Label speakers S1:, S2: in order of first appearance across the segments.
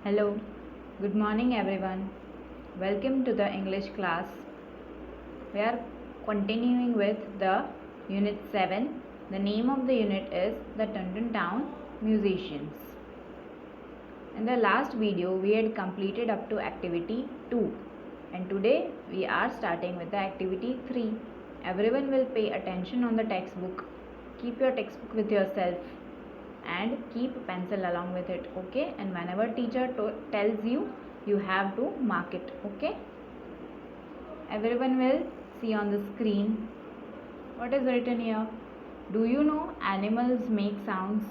S1: Hello, good morning everyone. Welcome to the English class. We are continuing with the Unit 7. The name of the unit is the Tundun Town Musicians. In the last video, we had completed up to activity 2 and today we are starting with the activity 3. Everyone will pay attention on the textbook. Keep your textbook with yourself and keep a pencil along with it, okay? And whenever teacher tells you, you have to mark it, okay? Everyone will see on the screen what is written here. Do you know animals make sounds?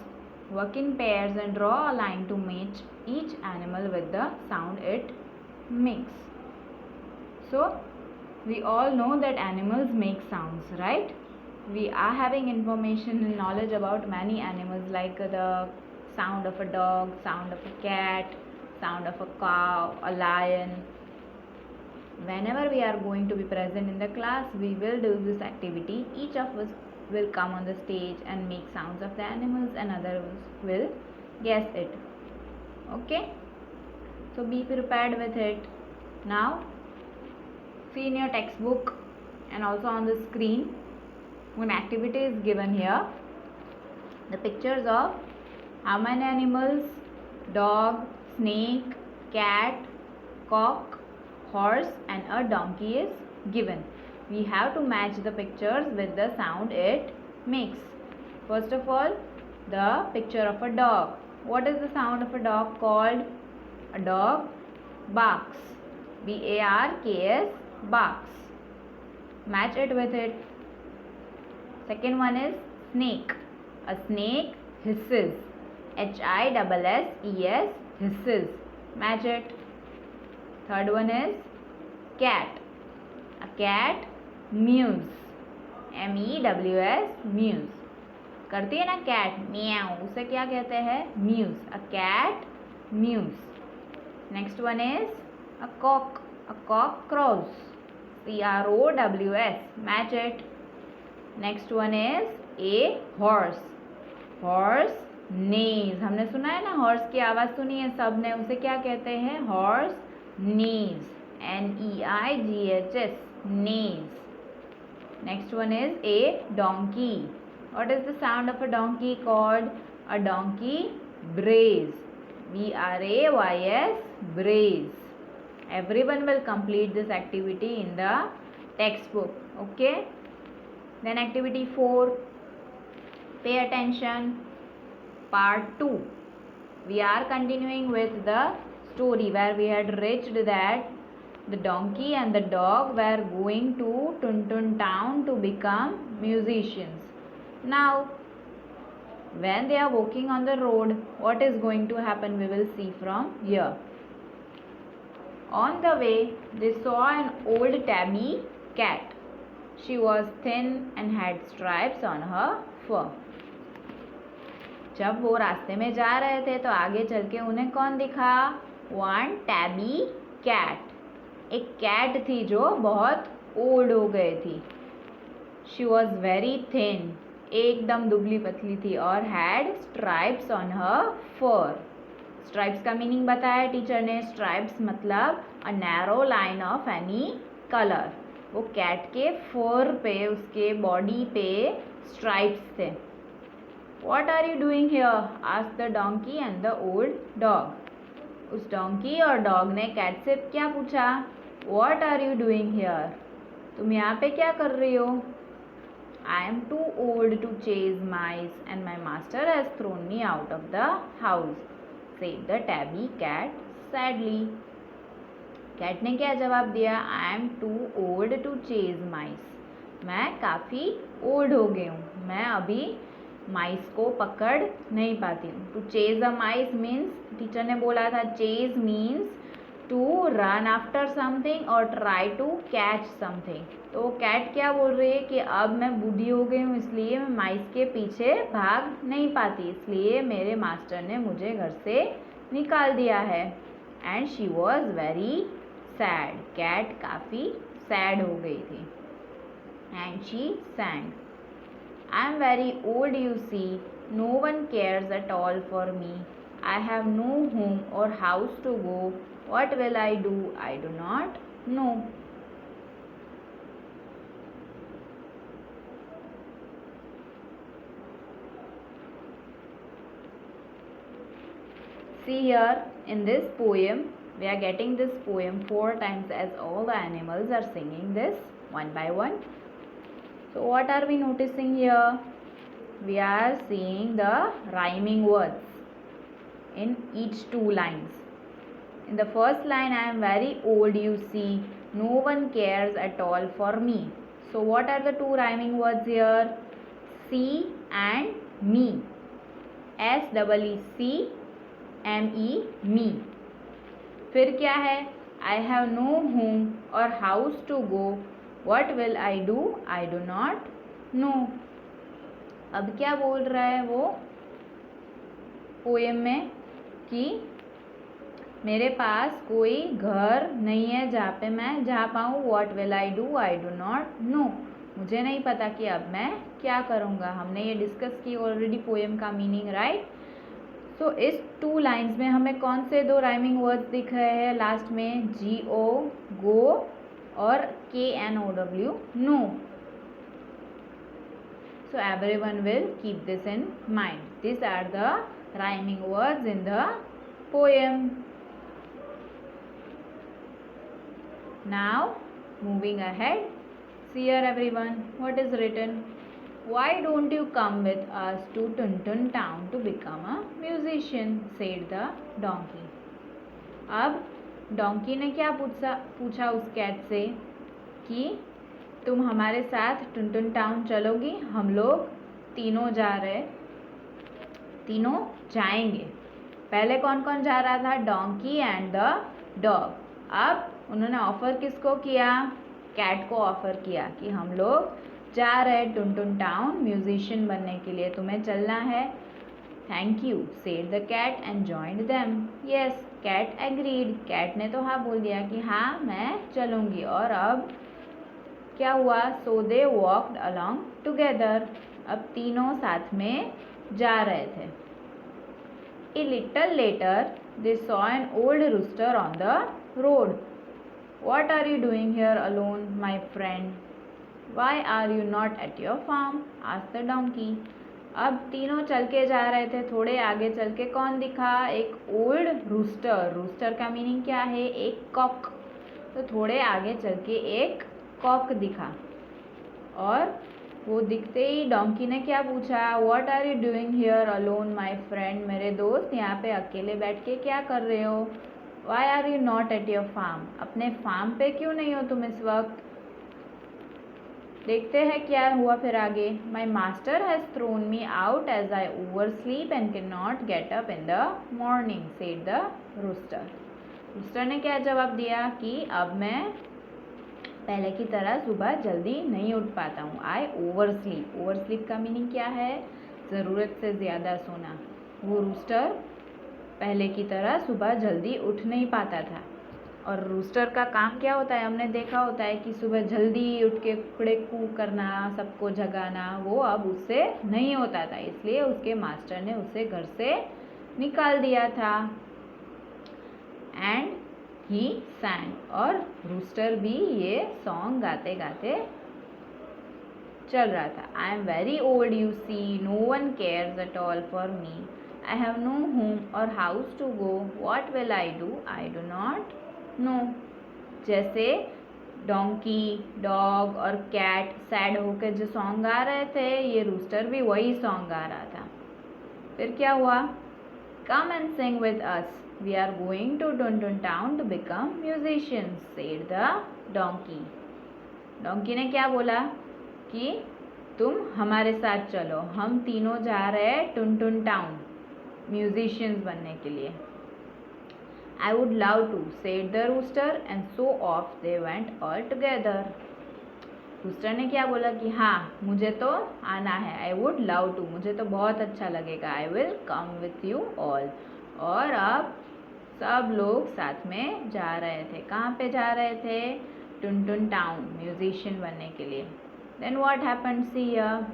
S1: Work in pairs and draw a line to match each animal with the sound it makes. So we all know that animals make sounds, right? We are having information and knowledge about many animals like the sound of a dog, sound of a cat, sound of a cow, a lion. Whenever we are going to be present in the class, we will do this activity. Each of us will come on the stage and make sounds of the animals and others will guess it. Okay? So be prepared with it. Now, see in your textbook and also on the screen, one activity is given here. The pictures of how many animals? Dog, snake, cat, cock, horse and a donkey is given. We have to match the pictures with the sound it makes. First of all, the picture of a dog. What is the sound of a dog called? A dog barks. B-A-R-K-S, barks. Match it with it. Second one is snake. A snake hisses. H-I-S-S-E-S, hisses. Match it. Third one is cat. A cat mews. M-E-W-S, mews. करती है ना cat, meow, उसे क्या कहते हैं? Mews. A cat mews. Next one is a cock. A cock crows. C-R-O-W-S. Match it. Next one is a horse. Horse Naz. हमने सुना है ना, हॉर्स की आवाज़ सुनी है सबने, उसे क्या कहते हैं? Horse neighs. N-E-I-G-H-S, neighs. Next one is a donkey. What is the sound of a donkey called? A donkey brays. B-R-A-Y-S, brays. Everyone will complete this activity in the textbook, okay? Then activity 4, pay attention, part 2. We are continuing with the story where we had reached that the donkey and the dog were going to Tuntun town to become musicians. Now, when they are walking on the road, what is going to happen? We will see from here. On the way, they saw an old tabby cat. She was thin and had stripes on her fur. जब वो रास्ते में जा रहे थे तो आगे चल के उन्हें कौन दिखा? One tabby cat. एक कैट थी जो बहुत ओल्ड हो गई थी. She was very thin. एकदम दुबली पतली थी और had stripes on her fur. Stripes का मीनिंग बताया टीचर ने. स्ट्राइप्स मतलब a narrow line of any colour. वो कैट के फर पे, उसके बॉडी पे स्ट्राइप्स थे. What are you doing here? Asked the donkey and the old dog. उस डोंकी और डॉग ने कैट से क्या पूछा? What are you doing here? तुम यहाँ पे क्या कर रही हो? I am too old to chase mice and my master has thrown me out of the house, said the tabby cat sadly. Cat ने क्या जवाब दिया? I am too old to chase mice. मैं काफ़ी ओल्ड हो गई हूँ, मैं अभी माइस को पकड़ नहीं पाती हूँ. To chase a mice means, teacher ने बोला था chase means to run after something और ट्राई टू कैच समथिंग. तो कैट क्या बोल रही है कि अब मैं बूढ़ी हो गई हूँ, इसलिए मैं माइस के पीछे भाग नहीं पाती, इसलिए मेरे मास्टर ने मुझे घर से निकाल दिया है. And she was very sad. Cat काफ़ी सैड हो गई थी. And she sang, I am very old you see, no one cares at all for me, I have no home or house to go. What will I do? I do not know. See here in this poem, we are getting this poem 4 times as all the animals are singing this one by one. So what are we noticing here? We are seeing the rhyming words in each 2 lines. In the first line, I am very old, you see, no one cares at all for me. So what are the 2 rhyming words here? See and me. SEEC ME me. फिर क्या है? I have no home or house to go. What will I do? I do not know. अब क्या बोल रहा है वो poem में कि मेरे पास कोई घर नहीं है जहाँ पे मैं जा पाऊँ. What will I do? I do not know. मुझे नहीं पता कि अब मैं क्या करूँगा. हमने ये डिस्कस की ऑलरेडी पोएम का मीनिंग, राइट. तो इस 2 लाइन्स में हमें कौन से 2 राइमिंग वर्ड्स दिख रहे हैं लास्ट में? GO गो और KNOW know. So everyone will keep this in mind. These are the rhyming words in the poem. Now moving ahead, see here everyone, what is written? Why don't you come with us to Tuntun town to become a musician? said the donkey. अब donkey ने क्या पूछा उस cat से कि तुम हमारे साथ टुनटुन टाउन चलोगी? हम लोग तीनों जाएंगे. पहले कौन कौन जा रहा था? Donkey and the dog. अब उन्होंने ऑफर किसको किया? कैट को ऑफर किया कि हम लोग जा रहे टुनटुन टाउन म्यूजिशियन बनने के लिए, तुम्हें चलना है. Thank you said the cat and joined them. Yes, cat agreed. Cat ने तो हाँ बोल दिया कि हाँ मैं चलूँगी. और अब क्या हुआ? So they walked along together. अब तीनों साथ में जा रहे थे. A little later they saw an old rooster on the road. What are you doing here alone my friend? Why are you not at your farm? asked the donkey. अब तीनों चल के जा रहे थे. थोड़े आगे चल के कौन दिखा? एक ओल्ड रूस्टर. रूस्टर का मीनिंग क्या है? एक कॉक. तो थोड़े आगे चल के एक कॉक दिखा और वो दिखते ही डोंकी ने क्या पूछा? What are you doing here alone, my friend? मेरे दोस्त यहाँ पे अकेले बैठ के क्या कर रहे हो? Why are you not at your farm? अपने फार्म पे क्यों नहीं हो तुम इस वक्त? देखते हैं क्या हुआ फिर आगे. My master has thrown me out as I oversleep and can not get up in the morning said the rooster. Rooster ने क्या जवाब दिया कि अब मैं पहले की तरह सुबह जल्दी नहीं उठ पाता हूँ. आई ओवर स्लीप. ओवर स्लीप का मीनिंग क्या है? ज़रूरत से ज़्यादा सोना. वो रूस्टर पहले की तरह सुबह जल्दी उठ नहीं पाता था. और रूस्टर का काम क्या होता है? हमने देखा होता है कि सुबह जल्दी उठ के कुकड़े कू करना, सबको जगाना. वो अब उससे नहीं होता था, इसलिए उसके मास्टर ने उसे घर से निकाल दिया था. And he सैंग. और रूस्टर भी ये सॉन्ग गाते गाते चल रहा था. I am very old you see, no one cares at all for me. I have no home or house to go. What will I do? I do not know. जैसे donkey, dog और cat sad होकर जो song गा रहे थे, ये rooster भी वही सॉन्ग गा रहा था. फिर क्या हुआ? Come and sing with us, we are going to Tuntun town to become musicians said the donkey. Donkey ने क्या बोला कि तुम हमारे साथ चलो, हम तीनों जा रहे हैं टुनटुन टाउन म्यूजिशियंस बनने के लिए. I would love to, said the rooster, and so off they went all together. Rooster ने क्या बोला कि हाँ मुझे तो आना है. I would love to, मुझे तो बहुत अच्छा लगेगा. I will come with you all. और अब सब लोग साथ में जा रहे थे. कहाँ पे जा रहे थे? टुनटुन टाउन म्यूजिशियन बनने के लिए. Then what happened? See here.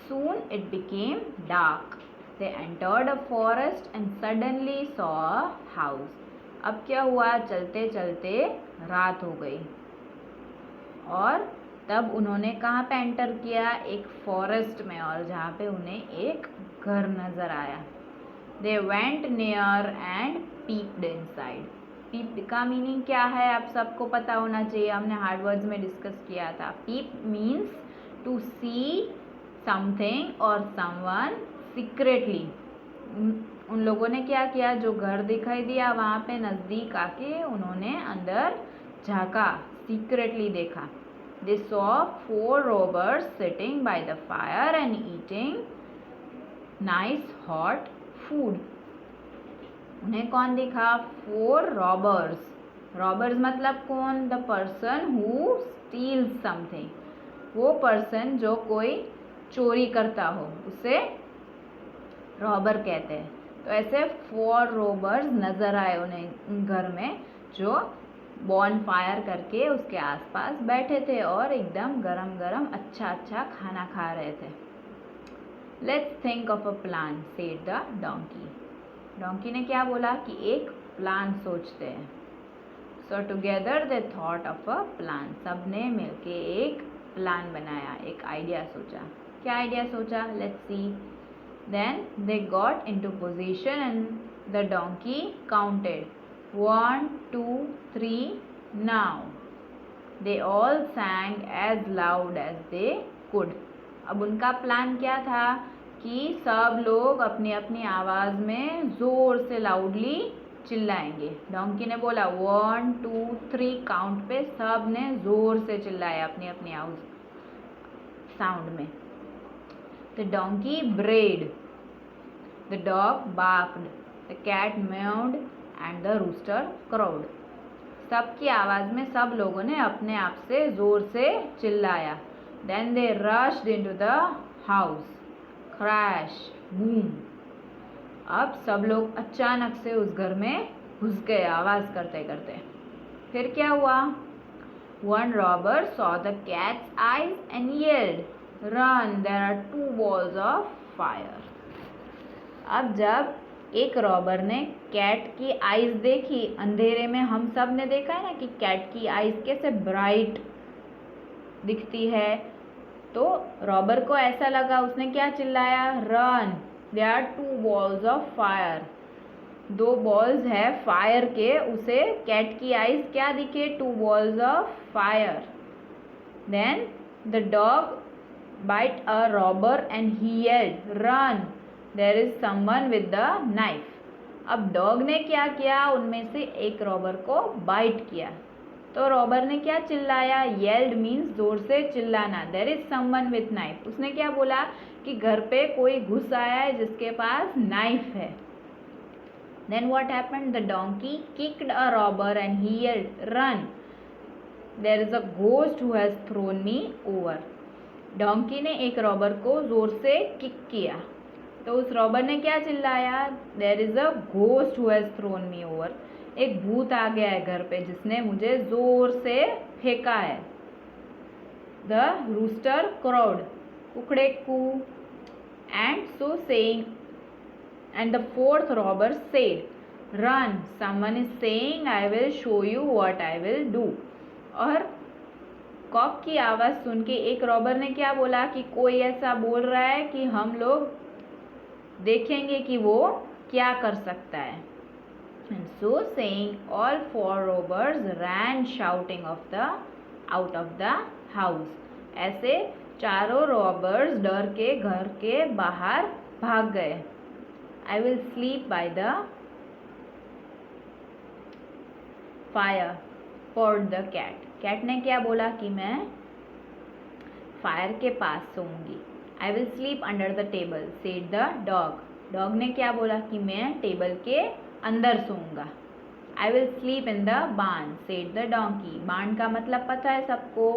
S1: Soon it became dark. They entered a forest and suddenly saw a house. अब क्या हुआ, चलते चलते रात हो गई और तब उन्होंने कहाँ पे एंटर किया, एक फॉरेस्ट में, और जहाँ पे उन्हें एक घर नजर आया। They went near and peeped inside. Peeped का मीनिंग क्या है आप सबको पता होना चाहिए, हमने हार्ड वर्ड्स में डिस्कस किया था। पीप मीन्स टू सी समथिंग और समवन सीक्रेटली। उन लोगों ने क्या किया, जो घर दिखाई दिया वहाँ पे नज़दीक आके उन्होंने अंदर झाँका, सीक्रेटली देखा। They saw 4 robbers sitting by the fire and eating nice hot food. उन्हें कौन दिखा, 4 robbers. Robbers मतलब कौन, the person who steals something. वो person जो कोई चोरी करता हो उसे रॉबर कहते हैं। तो ऐसे 4 robbers नजर आए उन्हें घर में, जो बॉन फायर करके उसके आसपास बैठे थे और एकदम गरम गरम अच्छा अच्छा खाना खा रहे थे। Let's think of a plan, said the donkey. Donkey ने क्या बोला कि एक प्लान सोचते हैं। सो together they thought of a plan. सब ने मिलके एक प्लान बनाया, एक आइडिया सोचा। क्या आइडिया सोचा, let's see. Then they got into position and the donkey counted 1 2 3 now. They all sang as loud as they could. अब उनका प्लान क्या था कि सब लोग अपनी अपनी आवाज़ में ज़ोर से लाउडली चिल्लाएंगे। डोंकी ने बोला 1 2 3 काउंट पे सब ने ज़ोर से चिल्लाया अपनी अपनी साउंड में। The donkey brayed, the dog barked, the cat meowed and the rooster crowed. सबकी आवाज़ में सब लोगों ने अपने आप से ज़ोर से चिल्लाया। Then they rushed into the house. Crash, boom. अब सब लोग अचानक से उस घर में घुस गए आवाज़ करते करते। फिर क्या हुआ, One robber saw the cat's eyes and yelled, "Run! There are 2 balls of fire." अब जब एक रॉबर ने कैट की आइज देखी, अंधेरे में हम सब ने देखा है ना कि कैट की आइज कैसे ब्राइट दिखती है, तो रॉबर को ऐसा लगा, उसने क्या चिल्लाया, run, there are 2 balls of fire. 2 balls है फायर के, उसे कैट की आइज क्या दिखे, 2 balls of fire. Then the dog bite a robber and he yelled, run, there is someone with the knife. अब डॉग ने क्या किया, उनमें से एक रॉबर को बाइट किया, तो रॉबर ने क्या चिल्लाया, येल्ड मीन्स जोर से चिल्लाना, there is someone with knife. उसने क्या बोला कि घर पे कोई घुस आया है जिसके पास नाइफ है। Then what happened, the donkey kicked a robber and he yelled, run, there is a ghost who has thrown me over. Donkey ने एक रॉबर को जोर से किक किया, तो उस रॉबर ने क्या चिल्लाया, there is a ghost who has thrown me over. एक भूत आ गया है घर पे जिसने मुझे जोर से फेंका है। द रूस्टर क्राउड, कुकड़े कू, and so saying, and the 4th robber said, run, someone is saying I will show you what I will do. और कॉक की आवाज़ सुन के एक रॉबर ने क्या बोला कि कोई ऐसा बोल रहा है कि हम लोग देखेंगे कि वो क्या कर सकता है। And so saying, all 4 robbers ran shouting out of the house. ऐसे चारों रॉबर्स डर के घर के बाहर भाग गए। I will sleep by the fire, poured the cat. Cat ने क्या बोला कि मैं फायर के पास सोऊंगी। I will sleep under the table, said the dog. Dog ने क्या बोला कि मैं टेबल के अंदर सोऊंगा। I will sleep in the barn, said the donkey. barn का मतलब पता है सबको,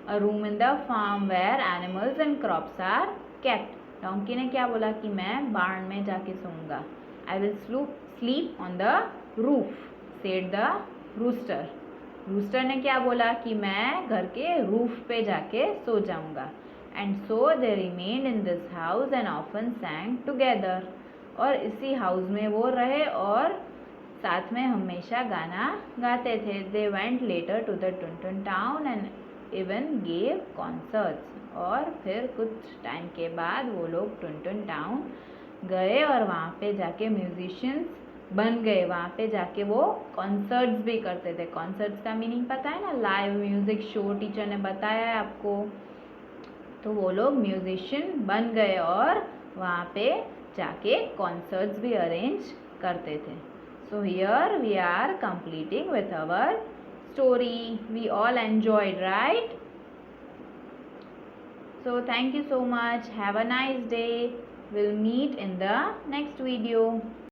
S1: a room in the farm where animals and crops are kept. Donkey ने क्या बोला कि मैं barn में जाके सोऊंगा। I will sleep on the roof, said the rooster. Rooster ने क्या बोला कि मैं घर के रूफ पे जाके सो जाऊंगा। And so they remained in this house and often sang together. और इसी हाउस में वो रहे और साथ में हमेशा गाना गाते थे. They went later to the Tuntun town and even gave concerts. और फिर कुछ टाइम के बाद वो लोग टुनटुन टाउन गए और वहाँ पे जाके म्यूजिशियंस बन गए. वहाँ पे जाके वो कॉन्सर्ट्स भी करते थे. कॉन्सर्ट्स का मीनिंग पता है ना, लाइव म्यूजिक शो. टीचर ने बताया है आपको. तो वो लोग म्यूजिशियन बन गए और वहाँ पे जाके कॉन्सर्ट्स भी अरेंज करते थे. So here we are completing with our story. We all enjoyed, right? So thank you so much. Have a nice day. We'll meet in the next video.